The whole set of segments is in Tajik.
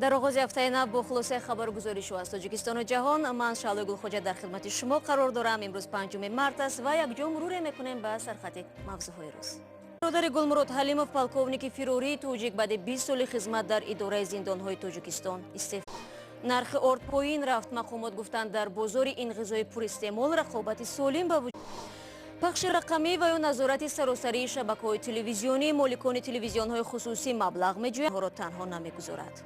در آغاز هفته نو با خلاصه خبرگزاری شو از تاجیکستان و جهان، من شعله گلخوجه در خدمت شما قرار دارم. امروز 5 مارس است و یک جا مرور میکنیم به سرخط موضوعهای روز. برادری گلمورود حلیموف پالکوونیک فیروری توجیک بعد 20 سال خدمت در اداره زندانهای تاجیکستان استعفا. نرخ ارد پایین رفت. مقامات گفتند در بازار این غذای پر استعمال رقابت سالم به وجود. پخش رقمی و یا نظارت سراسری شبکه‌های تلویزیونی مالکان تلویزیون‌های خصوصی مبلغ می‌جویند را تنها نمی‌گذارد.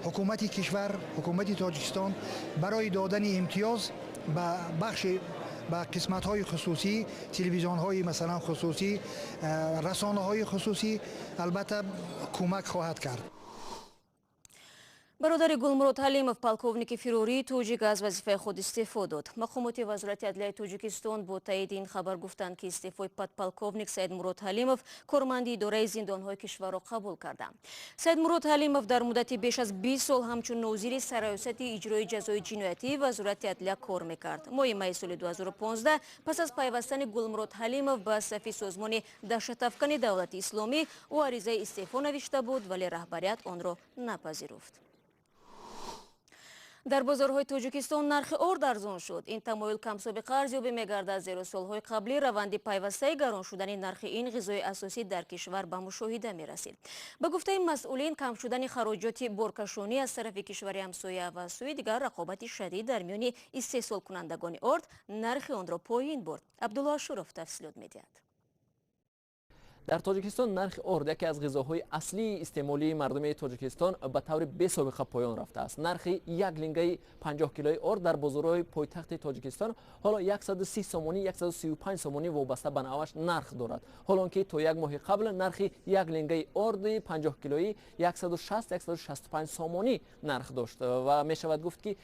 حکومت کشور، حکومت تاجیکستان برای دادن امتیاز به قسمت‌های خصوصی، تلویزیون‌های مثلا خصوصی، رسانه‌های خصوصی البته کمک خواهد کرد. برادری گلمورود حلیموف پالکوونیک فیروری توجیک از وظیفه خود استعفا داد. مقامات وزارت عدلیه تاجیکستان با تایید این خبر گفتند که استعفای پالکوونیک سید مورود حلیموف کارمند اداره زندانهای کشور را قبول کردند. سید مورود حلیموف در مدت بیش از 20 سال همچون ناظر سرایست اجرای جزای جنایتی وزارت عدلیه کار میکرد. ماه می سال 2015 پس از پیوستن گلمورود حلیموف به صف سازمان даҳшатафканони دولت اسلامی او عریضه استعفا نوشته بود ولی رهبریت آن را نپذیرفت. در بازارهای تاجیکستان نرخ ارد ارزان شد. این تمایل کم سابقه ارزیابی می‌گردد زیرا سالهای قبلی روند پیوسته گران شدن نرخ این غذای اساسی در کشور به مشاهده می‌رسید. به گفته مسئولین کم شدن خراجات بارکشانی از طرف کشور همسایه و سوی دیگر رقابت شدید در میان استحصال کنندگان ارد نرخ آن را پایین برد. عبدالله شرف تفصیلات می‌دهد. در تاجیکستان نرخ ارد یکی از غذاهای اصلی استعمالی مردم تاجیکستان به طور بی‌سابقه پایان رفته است. نرخ یک لنگه 50 کیلویی ارد در بازارهای پایتخت تاجیکستان حالا 130 سومانی 135 سومانی وابسته به نوعش نرخ دارد. حالا که تا یک ماه قبل نرخ یک لنگه ارد 50 کیلویی 160 165 سومانی نرخ داشت و می شود گفت که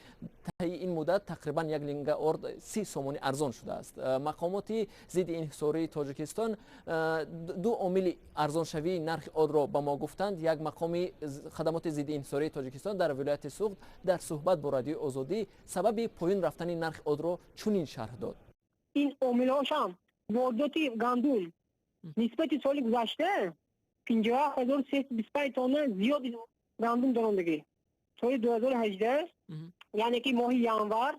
طی این مدت تقریبا یک لنگه ارد 30 سومانی ارزان شده است. مقامات ضد انحصاری تاجیکستان دو عامل ارزان شوی نرخ ارد را به ما گفتند. یک مقام خدمات ضد انحصاری تاجیکستان در ولایت سوخت در صحبت با رادیو آزادی سبب پایین رفتن نرخ ارد را چنین شرح داد. این عامل‌هاش هم واردات گندم نسبت سال گذشته 50325 تن زیاد گندم دارندگی. سال 2018 یعنی که ماه ینور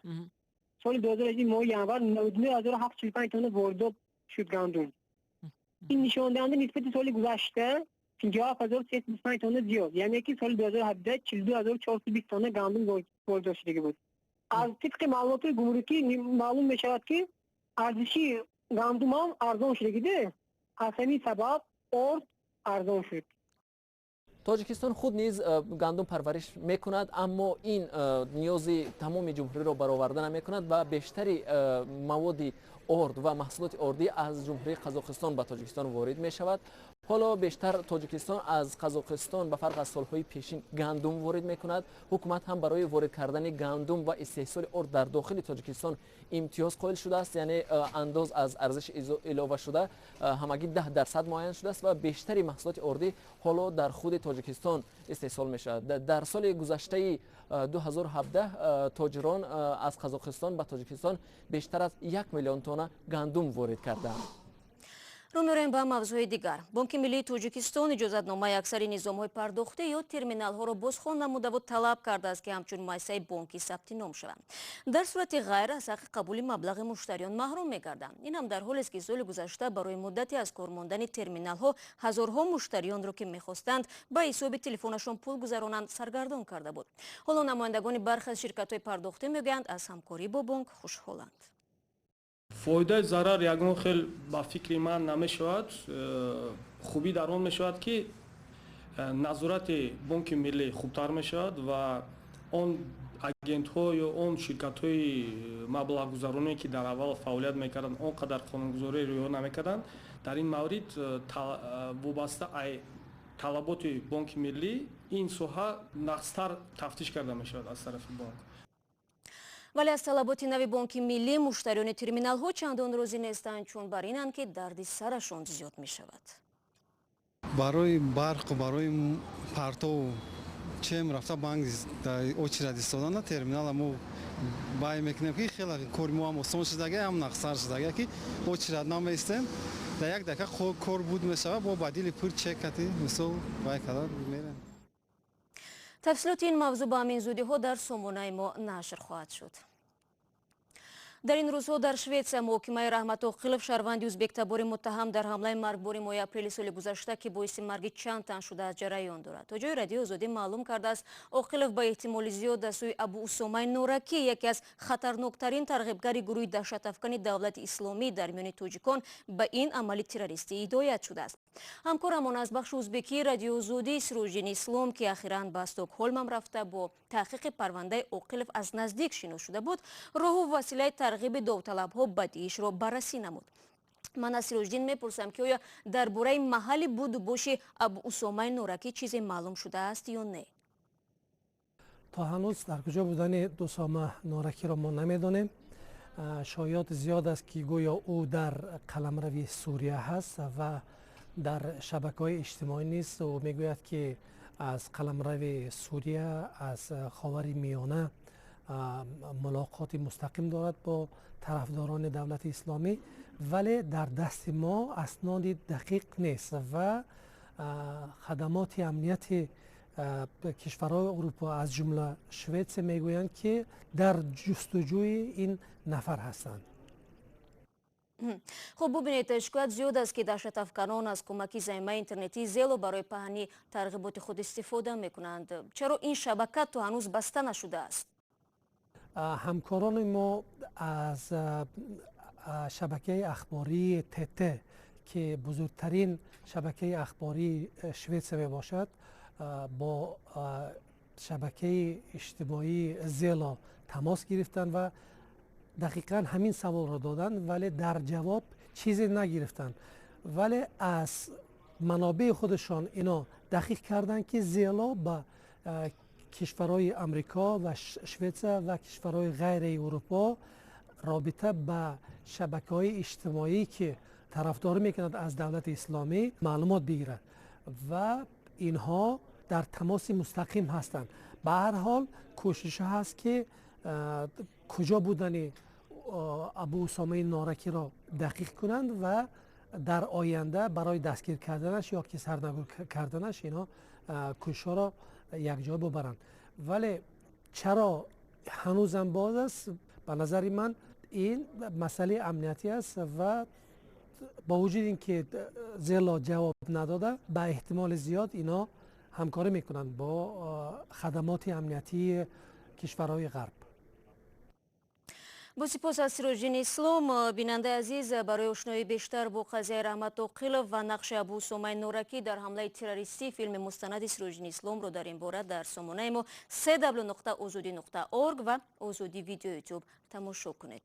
سال 2018 ماه ینور 99745 تن واردات شد گندم. این نشان دهنده نسبت سال گذشته 50325 تن زیاد، یعنی که سال 2017 42420 تن گندم واردات شده بود. از طبق معلومات گمرکی معلوم می شود که ارزش گندم هم ارزان شده گیده. از همین سبب ارد ارزان شد. تاجیکستان خود نیز گندم پرورش میکند اما این نیاز تمام جمهوری را برآورده نمیکند و بیشتری مواد ارد و محصولات اردی از جمهوری قزاقستان به تاجیکستان وارد می شود. حالا بیشتر تاجیکستان از قزاقستان به فرق از سالهای پیشین گندم وارد می کند. حکومت هم برای وارد کردن گندم و استحصال ارد در داخل تاجیکستان امتیاز قائل شده است، یعنی انداز از ارزش اضافه شده همگی 10% معین شده است و بیشتری محصولات اردی حالا در خود تاجیکستان استحصال می شود. در سال گذشته 2017 تاجران از قزاقستان به تاجیکستان بیشتر از 1 میلیون تن گندم وارد کردند. رو می‌رویم به موضوع دیگر. بانک ملی تاجیکستان اجازتنامه اکثر نظام‌های پرداخته یا ترمینال‌ها را بازخوان نموده و طلب کرده است که همچون مؤسسه بانکی ثبت نام شوند. در صورت غیر از حق قبول مبلغ مشتریان محروم می‌گردند. این هم در حالی است که سال گذشته برای مدتی از کار ماندن ترمینال‌ها هزارها مشتریان را که می‌خواستند به حساب تلفنشان پول گذرانند سرگردان کرده بود. حالا نمایندگان برخی از شرکت‌های پرداخته می‌گویند از همکاری با بانک خوشحالند. فایده ضرر یگان خیلی با فکر من نمیشود. خوبی در آن میشود که نظارت بانک ملی خوبتر میشود و آن اجنت ها یا آن شرکت های مبلغ گذارانی که در اول فعالیت میکردند آنقدر قانونگذاری رعایت نمیکردند. در این مورد وابسته طلبات بانک ملی این سوحه نقصتر تفتیش کرده میشود از طرف بانک. ولی از طلبات نوی بانک ملی مشتریان ترمینال ها چندان راضی نیستند چون بر اینند که درد سرشان زیاد می شود. برای برق و برای پرتو چم رفته بانک очередь ایستادن ترمینال ما بای میکنیم که خیلی کار ما هم آسان شده هم نقصر شده که очередь نمیستیم در یک دقیقه کار بود میشه با بدیل پول چک کردی مثلا بای کدار میرن. тафсилоти ин мавзӯъ ба ҳамин зудиҳо дар сомонаи мо нашр хоҳад шуд. дар ин рӯзҳо дар Шветсия муҳокимаи Раҳмат Оқилов шаҳрванди ӯзбектабори муттаҳам дар ҳамлаи маргбори моҳи апрели соли гузашта ки боиси марги чанд тан шудааст ҷараён дорад. тоҷои радиои озодӣ маълум кардааст Оқилов ба эҳтимоли зиёд аз сӯи Абу Усомаи Нораки, яке аз хатарноктарин тарғибгари гурӯҳи даҳшатафкани давлати исломӣ дар миёни тоҷикон, ба ин амали терористӣ ҳидоят шудааст. ҳамкорамон аз бахши ӯзбекии радиои озодӣ Сироҷдини Ислом ки ахиран ба Стокҳолм рафта бо таҳқиқи парвандаи Оқилов аз наздик шинос шуда буд, роҳу василаи тарғиби довталабҳо бадиишро баррасӣ намуд. ман аз Сироҷдин мепурсам ки оя дар бораи маҳалли буду боши Абу Усомаи Нораки чизе маълум шудааст ё не? то ҳанӯз дар куҷо будани Усома Норакиро мо намедонем. шоёд зиёд аст ки гӯё ӯ дар қаламрави Сурия ҳаст ва дар шабакаҳои иҷтимоӣ низ ӯ мегӯяд ки аз қаламрави Сурия, аз ховари миёна мулоқоти мустақим дорад бо тарафдорони давлати исломӣ, вале дар дасти мо асноди дақиқ нест ва хадамоти амнияти кишварҳои Аврупо аз ҷумла Шветсия мегӯянд ки дар ҷустуҷӯи ин нафар ҳастанд. хуб бубинед, шикоят зиёд аст ки даҳшатафканон аз кӯмаки заимаи интернетӣ зело барои паҳнии тарғиботи худ истифода мекунанд. чаро ин шабака то ҳанӯз баста нашудааст? ҳамкорони мо аз шабакаи ахбории ТТ ки бузургтарин шабакаи ахбории Шветсия мебошад, бо шабакаи иҷтимоии зело тамос гирифтанд ва дақиқан ҳамин саволро доданд, вале дар ҷавоб чизе нагирифтанд. вале аз манобеи худашон ино дақиқ карданд ки зело ба кишварҳои Амрико ва Шветсия ва кишварҳои ғайраи Аврупо робита ба шабакаҳои иҷтимоӣ ки тарафдорӣ мекунанд аз давлати исломӣ маълумот бигирад ва инҳо дар тамоси мустақим ҳастанд. ба ҳар ҳол кӯшишҳо ҳаст ки куҷо будани Абу Усомаи Норакиро дақиқ кунанд ва дар оянда барои дастгир карданаш ё ки сарнагӯ карданаш инҳо кӯшишҳоро якҷоя бубаранд. вале чаро ҳанӯзам боз аст? ба назари ман ин масъалаи амниятӣ аст ва бо вуҷуди ин ки зело ҷавоб надода, ба эҳтимоли зиёд инҳо ҳамкорӣ мекунанд бо хадамоти амниятии кишварҳои ғарб. бо сипос аз Сироҷдини Ислом. бинандаи азиз, барои ошноии бештар бо қазияи Раҳмат Оқилов ва нақши Абу Усомаи Нораки дар ҳамлаи терористӣ филми мустанади Сироҷдини Исломро дар ин бора дар сомонаи мо www.ozodi.org ва Озоди видео YouTube тамошо кунед.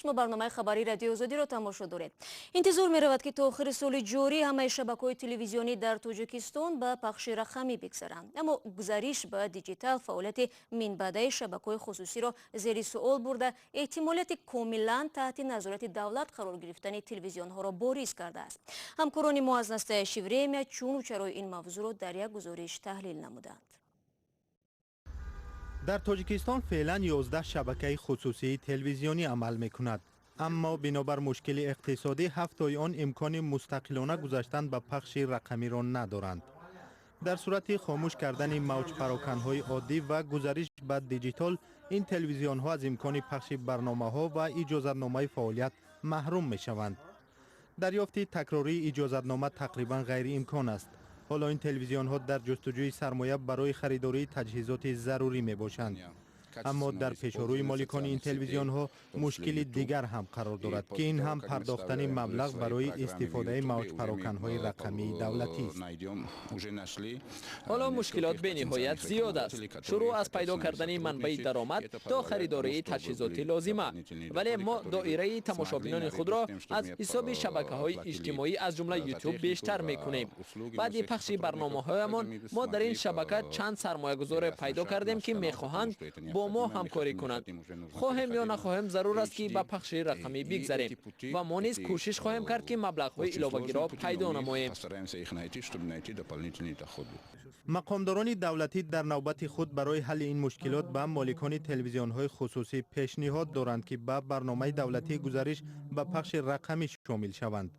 шумо барномаи хабари радиои озодиро тамошо доред. интизор меравад ки то охири соли ҷорӣ ҳамаи шабакаҳои телевизионӣ дар Тоҷикистон ба пахши рақамӣ бигзаранд. аммо гузариш ба диҷитал фаъолияти минбаъдаи шабакаҳои хусусиро зери суол бурда, эҳтимолияти комилан таҳти назорати давлат қарор гирифтани телевизионҳоро бориз кардааст. ҳамкорони мо аз настаяши время чуну чарои ин мавзӯъро дар як гузориш таҳлил намуданд. در تاجیکستان فعلا 11 شبکه خصوصی تلویزیونی عمل میکند، اما بنابر مشکل اقتصادی 7 آن امکان مستقلانه گذاشتن به پخش رقمی را ندارند. در صورت خاموش کردن موج پراکنهای عادی و گذارش به دیجیتال، این تلویزیون ها از امکان پخش برنامه ها و اجازتنامه فعالیت محروم می شوند. دریافت تکراری اجازتنامه تقریبا غیر امکان است. حالا این تلویزیون ها در جستجوی سرمایه برای خریداری تجهیزات ضروری می باشند. اما در پیشروی مالکان این تلویزیون ها مشکل دیگر هم قرار دارد که این هم پرداختن مبلغ برای استفاده موج پراکنهای رقمی دولتی است. حالا مشکلات به نهایت زیاد است. شروع از پیدا کردن منبع درآمد تا خریداری تجهیزات لازمه. ولی ما دایره تماشابینان خود را از حساب شبکه‌های اجتماعی از جمله یوتیوب بیشتر می‌کنیم. بعد پخش برنامه‌هایمان ما در این شبکه چند سرمایه‌گذار پیدا کردیم که می‌خواهند با ما همکاری کنند. خواهیم یا نخواهیم ضرور است که به پخش رقمی بگذاریم و ما نیز کوشش خواهیم کرد که مبلغ‌های علاوه‌ای را پیدا نماییم. مقامداران دولتی در نوبت خود برای حل این مشکلات به مالکان تلویزیون‌های خصوصی پیشنهاد دارند که به برنامه دولتی گزارش به پخش رقمی شامل شوند.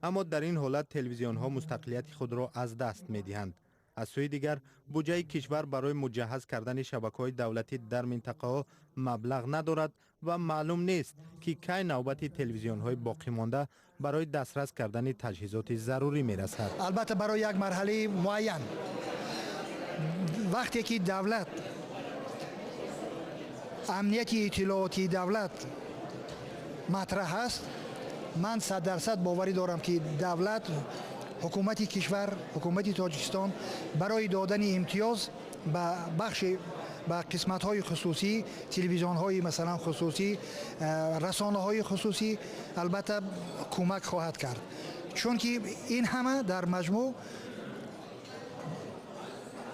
اما در این حالت تلویزیون‌ها مستقلیت خود را از دست می‌دهند. از سوی دیگر بودجه کشور برای مجهز کردن شبکه‌های دولتی در منطقه مبلغ ندارد و معلوم نیست که کی نوبت تلویزیون‌های باقی مانده برای دسترس کردن تجهیزات ضروری میرسد. البته برای یک مرحله معین وقتی که دولت امنیت اطلاعاتی دولت مطرح است، من 100% باوری دارم که دولت، حکومت کشور، حکومت تاجیکستان برای دادن امتیاز به قسمت‌های خصوصی، تلویزیون‌های مثلا خصوصی، رسانه‌های خصوصی البته کمک خواهد کرد، چون که این همه در مجموع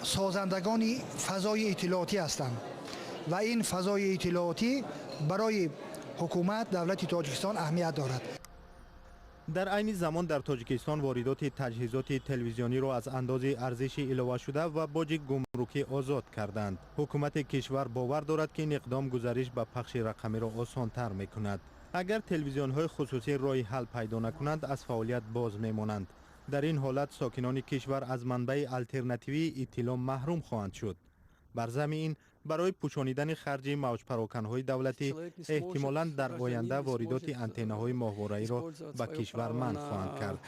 سازندگان فضای اطلاعاتی هستند و این فضای اطلاعاتی برای حکومت دولت تاجیکستان اهمیت دارد. در عین زمان در تاجیکستان واردات تجهیزات تلویزیونی را از اندازه ارزش علاوه شده و باج گمرکی آزاد کردند. حکومت کشور باور دارد که این اقدام گزارش به پخش رقمی را آسان‌تر می‌کند. اگر تلویزیون‌های خصوصی راه حل پیدا نکنند از فعالیت باز می‌مانند. در این حالت ساکنان کشور از منبع الترناتیوی اطلاع محروم خواهند شد. بر ضمن این برای پوشانیدن خرج موج پراکن‌های دولتی احتمالاً در آینده واردات آنتن‌های ماهواره‌ای را به کشور منع خواهند کرد.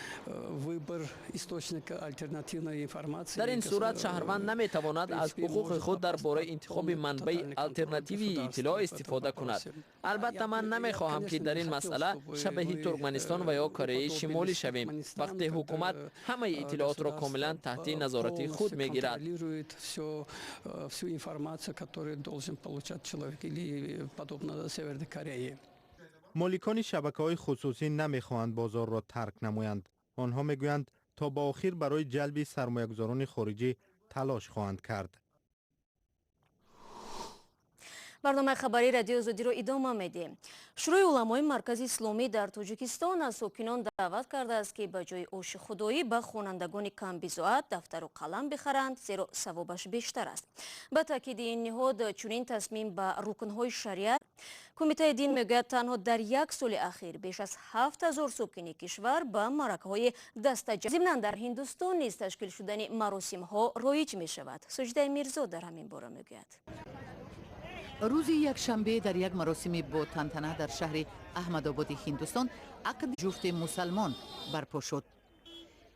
در این صورت شهروند نمی‌تواند از حقوق خود درباره انتخاب منبع الترناتیوی اطلاع استفاده کند. البته من نمی‌خواهم که در این مسئله شبیه ترکمنستان و یا کره شمالی شویم وقتی حکومت همه اطلاعات را کاملاً تحت نظارت خود می‌گیرد. مالکان شبکه‌های خصوصی نمی‌خواهند بازار را ترک نمایند. آنها می‌گویند تا با آخر برای جلب سرمایه‌گذاران خارجی تلاش خواهند کرد. برنامه خبری رادیو زودی رو ادامه میدیم. شورای علمای مرکز اسلامی در تاجیکستان از ساکنان دعوت کرده است که به جای آش خدایی به خوانندگان камбизоат دفتر و قلم بخرند، زیرا ثوابش بیشتر است. به تاکید این نهاد چنین تصمیم به رکنهای شریعت. کمیته دین میگوید تنها در یک سال اخیر بیش از 7000 ساکن کشور به مرکه‌های دستاجمعی ضمن در هندوستان نیز تشکیل شدن مراسم ها رایج می شود. سجده میرزا در همین باره میگوید. روز یک شنبه در یک مراسم با تنتنه در شهر احمدآباد هندوستان عقد جفت مسلمان برپا شد.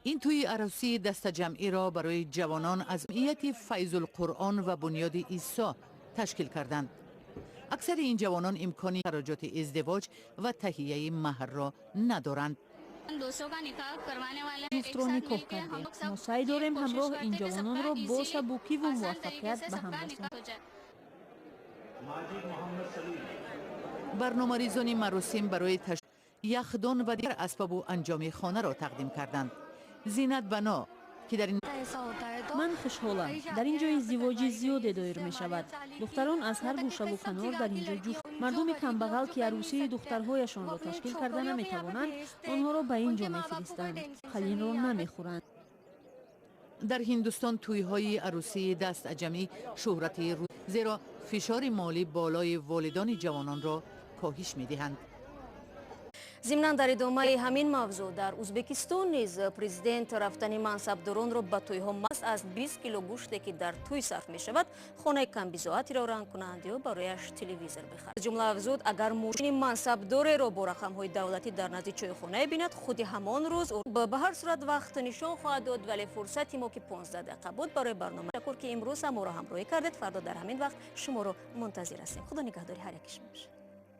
این توی عروسی دستاجمعی را برای جوانان از جمعیت فیض القرآن و بنیاد عیسی تشکیل کردند. اکثر این جوانان امکان خراجات ازدواج و تهیه مهر را ندارند. جفت را نکاح کردیم. ما سعی داریم همراه این جوانان را با سبوکی و موفقیت به هم رسانیم. برنامه‌ریزان مراسم برای یخدان و دیگر اسباب و انجام خانه را تقدیم کردند. زینت بنا که در این من خوشحالم. در اینجا ازدواجی زیاد دایر می شود. دختران از هر گوشه و کنار در اینجا جفت. مردم کمبغل که عروسی دخترهایشان را تشکیل کرده نمی توانند، آنها را به اینجا می فرستند. خلین را نمی خورند. در هندوستان توی‌های عروسی دستاجمعی شهرت روز، زیرا فشار مالی بالای والدان جوانان را کاهش می‌دهند. ضمن در ادامه همین موضوع در ازبکستان نیز پرزیدنت رفتن منصبداران را به توی‌ها مس از 20 کیلو گوشتی که در توی صرف می شود خانه камбизоати را رنگ کنند یا برایش تلویزیون بخرند. جمله افزود اگر ماشین منصبدار را با رقم‌های دولتی در نزد چای خانه بیند خود همان روز به هر صورت وقت نشان خواهد داد، ولی فرصتی ما که 15 دقیقه بود برای برنامه شکر که امروز ما را همراهی کردید. فردا در همین وقت شما را منتظر هستیم. خدا نگهداری هر یک شما.